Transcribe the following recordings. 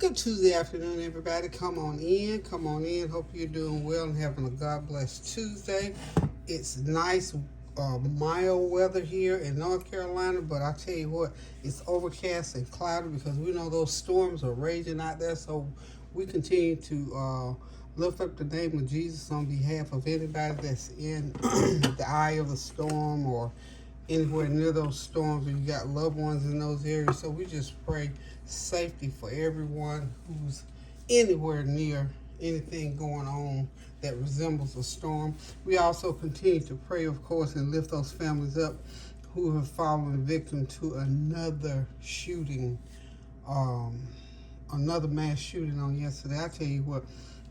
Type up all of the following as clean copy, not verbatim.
Good Tuesday afternoon, everybody. Come on in. Come on in. Hope you're doing well and having a God bless Tuesday. It's nice, mild weather here in North Carolina, but I tell you what, it's overcast and cloudy because we know those storms are raging out there. So we continue to lift up the name of Jesus on behalf of anybody that's in the eye of the storm or anywhere near those storms, or you got loved ones in those areas. So we just pray safety for everyone who's anywhere near anything going on that resembles a storm. We also continue to pray, of course, and lift those families up who have fallen victim to another shooting, another mass shooting on yesterday. I tell you what,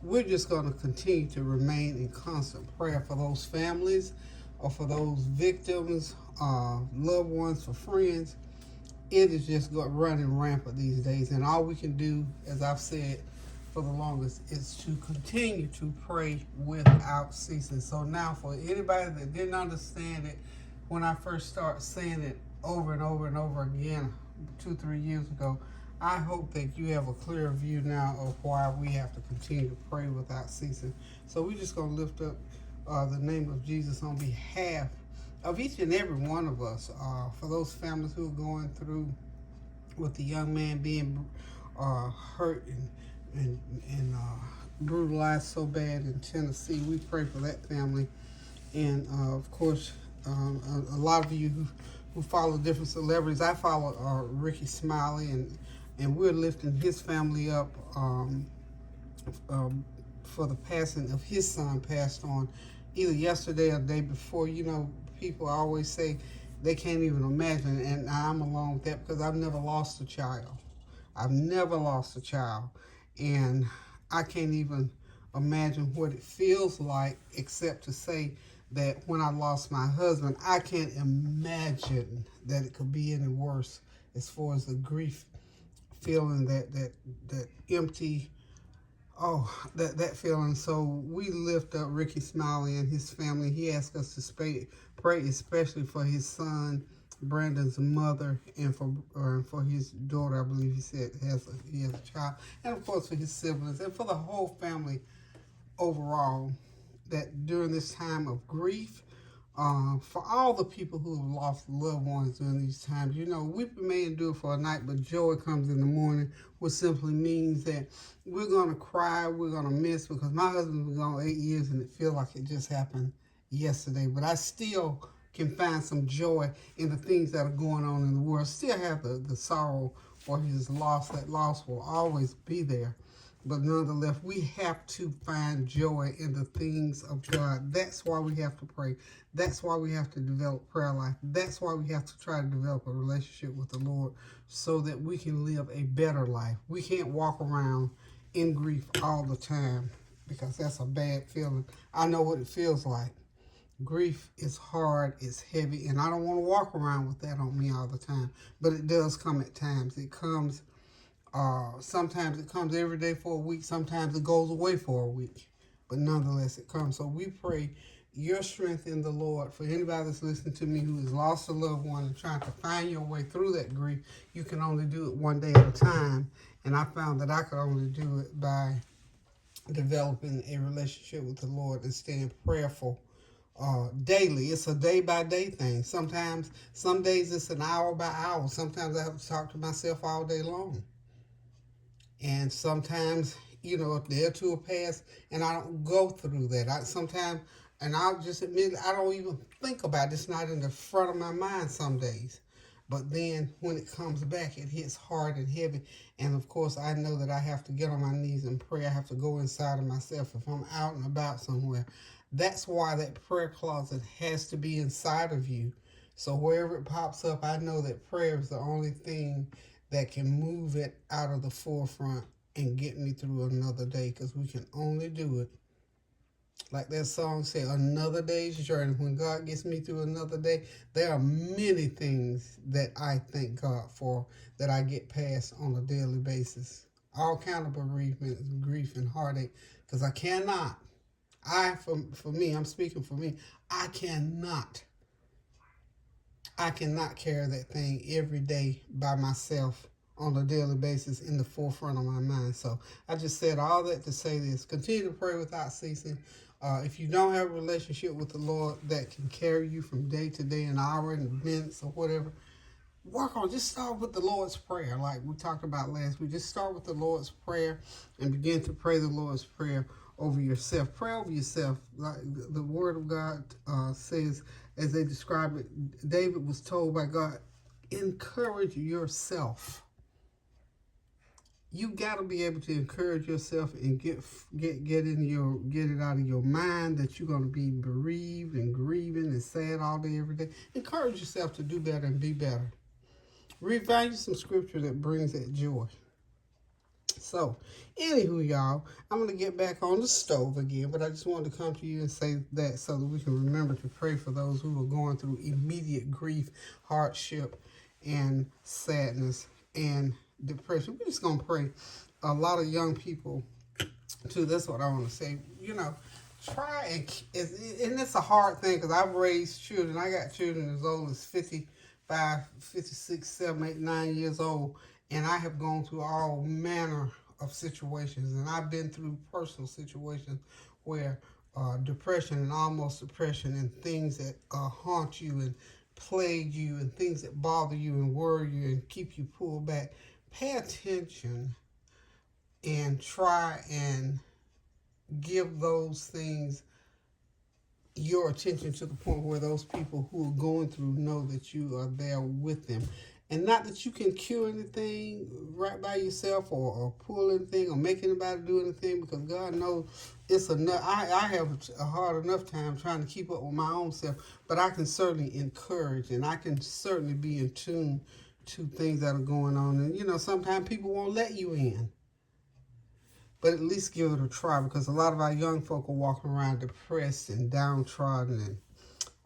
we're just going to continue to remain in constant prayer for those families or for those victims, loved ones, for friends. It is just running rampant these days, and all we can do, as I've said for the longest, is to continue to pray without ceasing. So now, for anybody that didn't understand it when I first started saying it over and over and over again 2-3 years ago, I hope that you have a clear view now of why we have to continue to pray without ceasing. So we're just going to lift up the name of Jesus on behalf of each and every one of us, for those families who are going through with the young man being hurt and brutalized so bad in Tennessee. We pray for that family. And of course, a lot of you who follow different celebrities, I follow Ricky Smiley, and we're lifting his family up for the passing of his son, passed on either yesterday or the day before. You know, people always say they can't even imagine, and I'm along with that because I've never lost a child. I've never lost a child, and I can't even imagine what it feels like, except to say that when I lost my husband, I can't imagine that it could be any worse as far as the grief feeling, that empty, that feeling. So we lift up Ricky Smiley and his family. He asked us to pray especially for his son Brandon's mother, and for his daughter. I believe he said he has a child, and of course for his siblings and for the whole family overall, that during this time of grief, for all the people who have lost loved ones during these times, you know, weeping may endure for a night, but joy comes in the morning, which simply means that we're going to cry, we're going to miss, because my husband was gone 8 years and it feels like it just happened yesterday, but I still can find some joy in the things that are going on in the world. Still have the sorrow for his loss. That loss will always be there. But nonetheless, we have to find joy in the things of God. That's why we have to pray. That's why we have to develop prayer life. That's why we have to try to develop a relationship with the Lord so that we can live a better life. We can't walk around in grief all the time because that's a bad feeling. I know what it feels like. Grief is hard, it's heavy, and I don't want to walk around with that on me all the time. But it does come at times. It comes, sometimes it comes every day for a week. Sometimes it goes away for a week. But nonetheless, it comes. So we pray your strength in the Lord for anybody that's listening to me who has lost a loved one and trying to find your way through that grief. You can only do it one day at a time. And I found that I could only do it by developing a relationship with the Lord and staying prayerful daily. It's a day by day thing. Sometimes, some days it's an hour by hour. Sometimes I have to talk to myself all day long. And sometimes, you know, a day or two will pass and I don't go through that. Sometimes, and I'll just admit, I don't even think about it. It's not in the front of my mind some days. But then when it comes back, it hits hard and heavy. And of course, I know that I have to get on my knees and pray. I have to go inside of myself if I'm out and about somewhere. That's why that prayer closet has to be inside of you. So wherever it pops up, I know that prayer is the only thing that can move it out of the forefront and get me through another day, because we can only do it, like that song said, another day's journey. When God gets me through another day, there are many things that I thank God for that I get past on a daily basis. All kind of bereavement, grief, and heartache, because I cannot. For me, I'm speaking for me, I cannot carry that thing every day by myself on a daily basis in the forefront of my mind. So I just said all that to say this. Continue to pray without ceasing. If you don't have a relationship with the Lord that can carry you from day to day, an hour, and minutes, or whatever, work on, just start with the Lord's Prayer, like we talked about last week. Just start with the Lord's Prayer and begin to pray the Lord's Prayer over yourself. Pray over yourself. Like the Word of God says, as they describe it, David was told by God, encourage yourself. You got to be able to encourage yourself and get it out of your mind that you're going to be bereaved and grieving and sad all day, every day. Encourage yourself to do better and be better. Read you some scripture that brings that joy. So, anywho, y'all, I'm going to get back on the stove again, but I just wanted to come to you and say that so that we can remember to pray for those who are going through immediate grief, hardship, and sadness, and depression. We're just going to pray. A lot of young people, too, that's what I want to say. Try and it's a hard thing because I've raised children. I got children as old as 55, 56, 7, 8, 9 years old, and I have gone through all manner of situations, and I've been through personal situations where depression and almost depression and things that haunt you and plague you and things that bother you and worry you and keep you pulled back. Pay attention and try and give those things your attention to the point where those people who are going through know that you are there with them. And not that you can cure anything right by yourself or pull anything or make anybody do anything, because God knows it's enough. I have a hard enough time trying to keep up with my own self, but I can certainly encourage and I can certainly be in tune to things that are going on. And, sometimes people won't let you in. But at least give it a try, because a lot of our young folk are walking around depressed and downtrodden,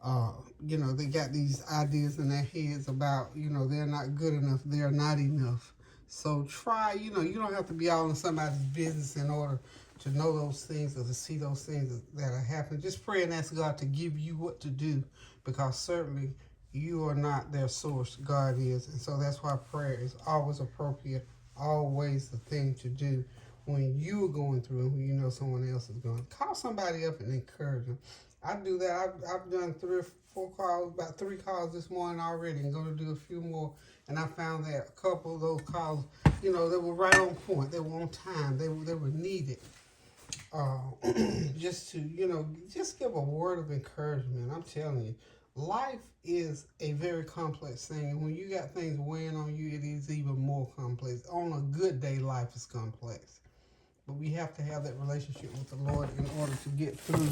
and they got these ideas in their heads about, they're not good enough, they're not enough. So try, you don't have to be all in somebody's business in order to know those things or to see those things that are happening. Just pray and ask God to give you what to do, because certainly you are not their source, God is. And so that's why prayer is always appropriate, always the thing to do when you're going through and when you know someone else is going. Call somebody up and encourage them. I do that. I've done 3 or 4 calls, about 3 calls this morning already, and going to do a few more. And I found that a couple of those calls, they were right on point. They were on time. They were needed. Just to, just give a word of encouragement. I'm telling you, life is a very complex thing. And when you got things weighing on you, it is even more complex. On a good day, life is complex. But we have to have that relationship with the Lord in order to get through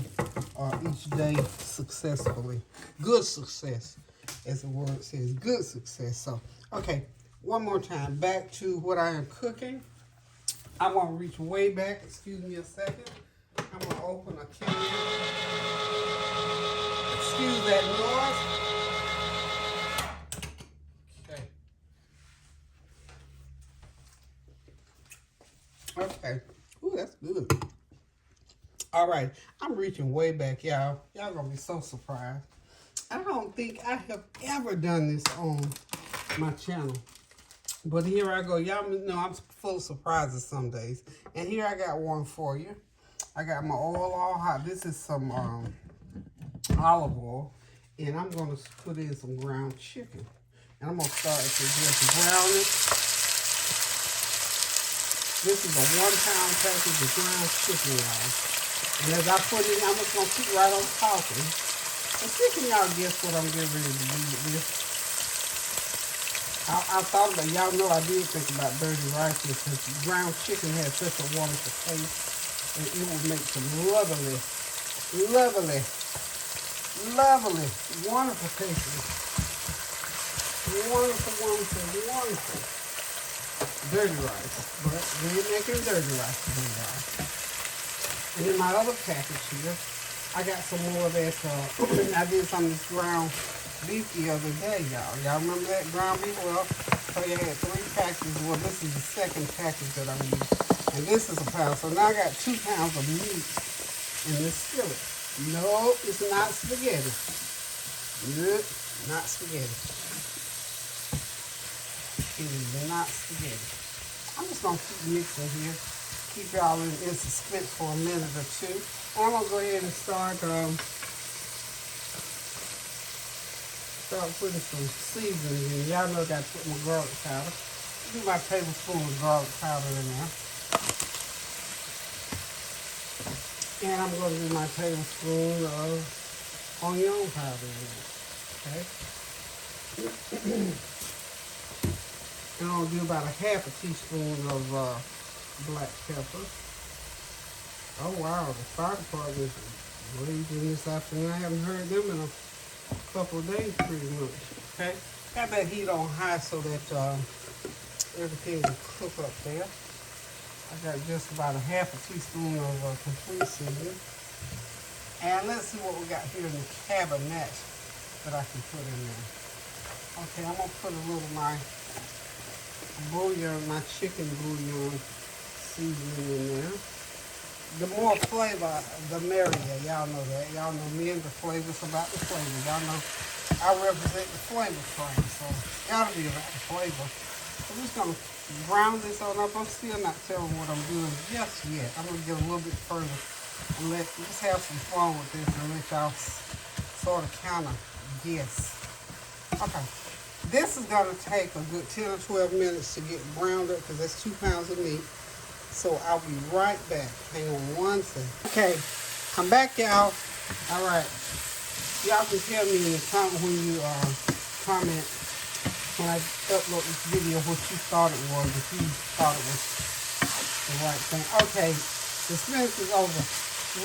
each day successfully. Good success, as the word says, good success. So, okay, one more time. Back to what I am cooking. I'm going to reach way back. Excuse me a second. I'm going to open a can. Excuse that noise. Okay. Ooh, that's good. All right. I'm reaching way back, y'all. Y'all going to be so surprised. I don't think I have ever done this on my channel. But here I go. Y'all know I'm full of surprises some days. And here I got one for you. I got my oil all hot. This is some olive oil. And I'm going to put in some ground chicken. And I'm going to start to just brown it. This is a 1-pound package of ground chicken, y'all. And as I put it in, I'm just going to keep right on talking. And see, can y'all guess what I'm getting ready to do with this? I thought about, y'all know I did think about dirty rice because ground chicken has such a wonderful taste. And it would make some lovely, wonderful tasting. Wonderful dirty rice. But we ain't making dirty rice today, y'all. And in my other package here, I got some more of that. I did some of this ground beef the other day, y'all. Y'all remember that ground beef? Well, so you had 3 packages. Well, this is the second package that I'm using. And this is a pound. So now I got 2 pounds of meat in this skillet. No, it's not spaghetti. Nope, not spaghetti. chicken, not spaghetti. I'm just gonna keep mixing here. Keep y'all in suspense for a minute or two. I'm gonna go ahead and start putting some seasonings in. Y'all know I gotta put my garlic powder. Do my tablespoon of garlic powder in there. And I'm gonna do my tablespoon of onion powder in there. Okay. And I'm gonna do about a half a teaspoon of black pepper. Oh wow, the fire department is blazing this afternoon. I haven't heard them in a couple of days pretty much. Okay, got that heat on high so that everything will cook up there. I got just about a half a teaspoon of complete seasoning. And let's see what we got here in the cabinet that I can put in there. Okay, I'm gonna put a little of my bouillon, my chicken bouillon seasoning in there. The more flavor, the merrier. Y'all know that. Y'all know me and the flavors about the flavor. Y'all know I represent the flavor train, so it's gotta be about the flavor. I'm just gonna brown this on up. I'm still not telling what I'm doing just yet. I'm gonna get a little bit further and just have some fun with this and let y'all sort of kind of guess. Okay. This is going to take a good 10 or 12 minutes to get browned up because that's 2 pounds of meat. So I'll be right back. Hang on one second. Okay, I'm back, y'all. All right. Y'all can tell me in the comment when you comment when I upload this video what you thought it was, if you thought it was the right thing. Okay, the spinach is over.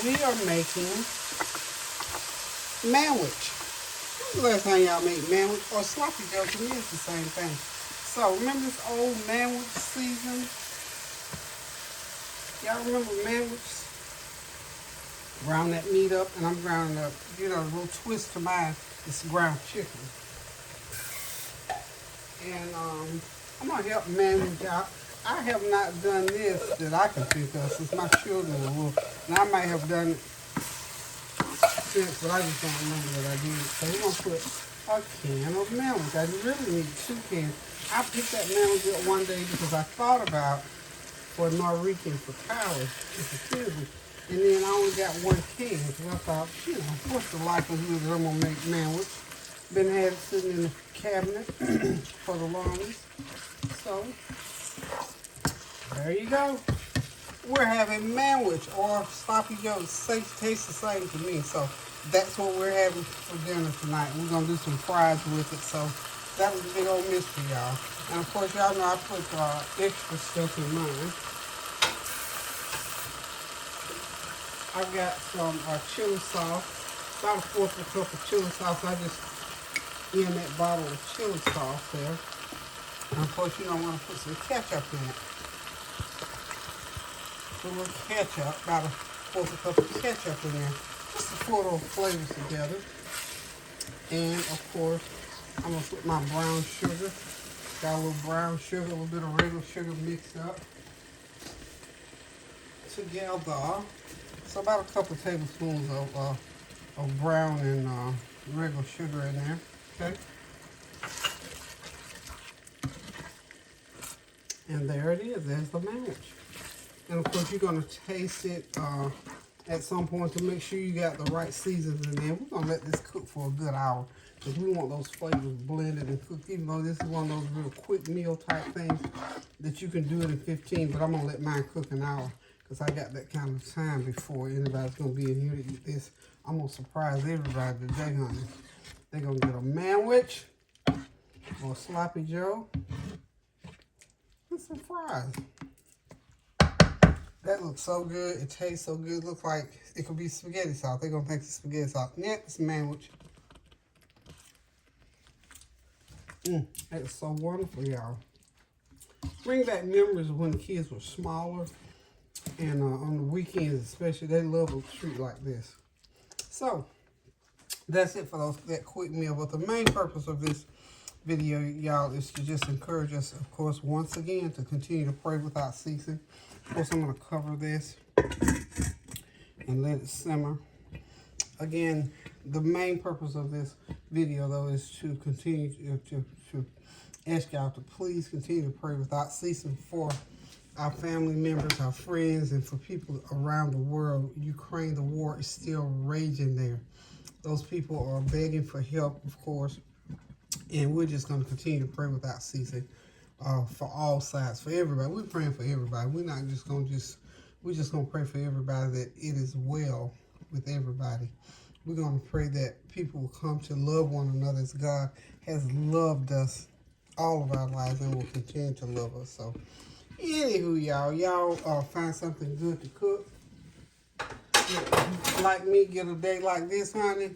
We are making Manwich. When's the last time y'all made Manwich? Or SloppyJoes, to me it's the same thing. So, remember this old Manwich season? Y'all remember Manwich? Brown that meat up, and I'm browning up, you know, a little twist to mine is ground chicken. And I'm going to help Manwich out. I have not done this that I can think of since my children were little. And I might have done it since, but I just don't remember that I did it. So we're going to put a can of Manwich. I really need 2 cans. I picked that Manwich up one day because I thought about for Norwegian for cows, and then I only got 1 can because I thought, you know, what's the likelihood that I'm going to make Manwich? Been had it sitting in the cabinet for the longest. So, there you go. We're having Manwich or SloppyJoes. Tastes the same to me. So that's what we're having for dinner tonight. We're going to do some fries with it. So that was a big old mystery, y'all. And of course, y'all know I put extra stuff in mine. I got some chili sauce. About a 1/4 cup of chili sauce. I just in that bottle of chili sauce there. And of course, you don't want to put some ketchup in it. A little ketchup, about a 1/4 cup of ketchup in there, just to pull those flavors together. And of course, I'm gonna put my brown sugar. Got a little brown sugar, a little bit of regular sugar mixed up together. So about a couple of tablespoons of brown and regular sugar in there. Okay. And there it is. There's the Manwich. And of course, you're going to taste it at some point to make sure you got the right seasons in there. We're going to let this cook for a good hour because we want those flavors blended and cooked, even though this is one of those real quick meal type things that you can do it in 15, but I'm going to let mine cook an hour because I got that kind of time before anybody's going to be in here to eat this. I'm going to surprise everybody today, honey. They're going to get a Manwich or a SloppyJoes and some fries. That looks so good. It tastes so good. It looks like it could be spaghetti sauce. They're going to think it's spaghetti sauce. Yeah, it's Manwich. That is so wonderful, y'all. Bring back memories of when the kids were smaller. And on the weekends especially, they love a treat like this. So, that's it for that quick meal. But the main purpose of this video, y'all, is to just encourage us, of course, once again, to continue to pray without ceasing. Of course, I'm going to cover this and let it simmer. Again, the main purpose of this video, though, is to continue to Ask y'all to please continue to pray without ceasing for our family members, our friends, and for people around the world. Ukraine, the war is still raging there. Those people are begging for help, of course, and we're just going to continue to pray without ceasing for all sides, for everybody. We're praying for everybody. We're not just going to we're just going to pray for everybody that it is well with everybody. We're going to pray that people will come to love one another as God has loved us all of our lives and will continue to love us. So, anywho, y'all find something good to cook. Like me, get a day like this, honey.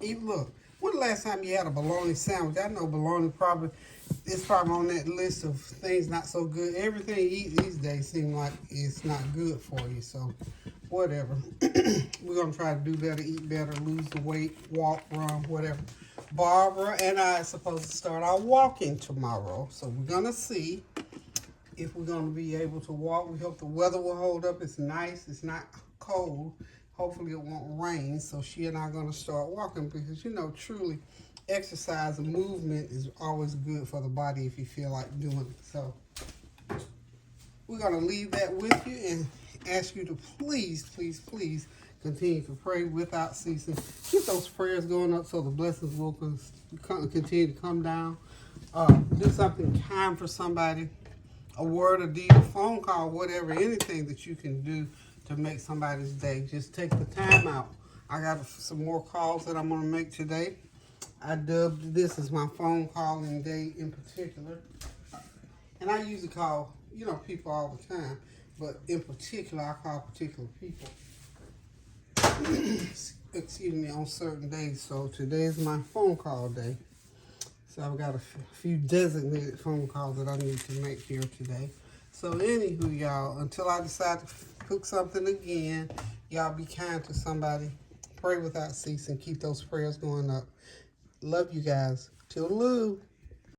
Look, when the last time you had a bologna sandwich? I know bologna it's probably on that list of things not so good. Everything you eat these days seems like it's not good for you. So, whatever. We're going to try to do better, eat better, lose the weight, walk, run, whatever. Barbara and I are supposed to start our walking tomorrow. So we're going to see if we're going to be able to walk. We hope the weather will hold up. It's nice. It's not cold. Hopefully it won't rain. So she and I are going to start walking because, truly exercise and movement is always good for the body if you feel like doing it. So we're going to leave that with you and ask you to please, please, please continue to pray without ceasing. Keep those prayers going up so the blessings will continue to come down. Do something kind for somebody. A word, a deed, a phone call, whatever, anything that you can do to make somebody's day. Just take the time out. I got some more calls that I'm going to make today. I dubbed this as my phone calling day in particular. And I usually call, people all the time. But in particular, I call particular people. Excuse me, on certain days. So today is my phone call day. So I've got a few designated phone calls that I need to make here today. So anywho, y'all, until I decide to cook something again, y'all be kind to somebody. Pray without ceasing. Keep those prayers going up. Love you guys. Toodaloo.